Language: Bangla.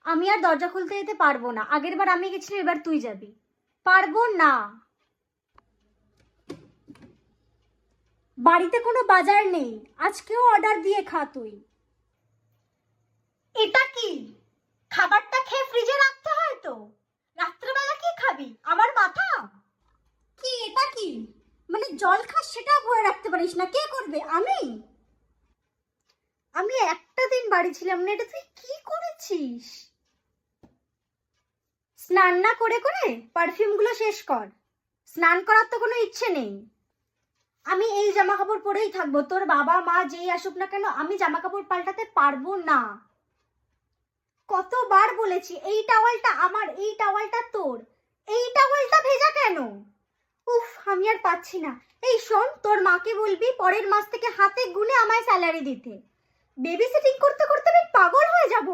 আমি আর দরজা খুলতে যেতে পারবো না। আগের বার আমি গেছিলাম, এবার তুই যাবি। পারবো না। বাড়িতে কোনো বাজার নেই, আজকেও অর্ডার দিয়ে খা তুই। এটা কি? খাবারটা খেয়ে ফ্রিজে রাখতে হয় তো। রাত্রেবেলা কি খাবি? আমার মাথা কি? এটা কি মানে জল খাস সেটাও ভরে রাখতে পারিস না? কে করবে? আমি একটা দিন বাড়ি ছিলাম না, এটা তুই কি করেছিস? স্নান না করে করে পারফিউম গুলো শেষ কর। স্নান করার তো কোনো ইচ্ছে নেই। আমি এই জামা কাপড় পরেই থাকবো, তোর বাবা মা যেই আসুক না কেন আমি জামা কাপড় পাল্টাতে পারবো না। কতবার বলেছি এই টাওয়ালটা আমার, এই টাওয়ালটা তোর, এই টাওয়ালটা ভেজা কেন? উফ, আমি আর পাচ্ছি না। এই শোন, তোর মাকে বলবি পরের মাস থেকে হাতে গুনে আমায় স্যালারি দিতে। বেবি সিটিং করতে করতে আমি পাগল হয়ে যাব।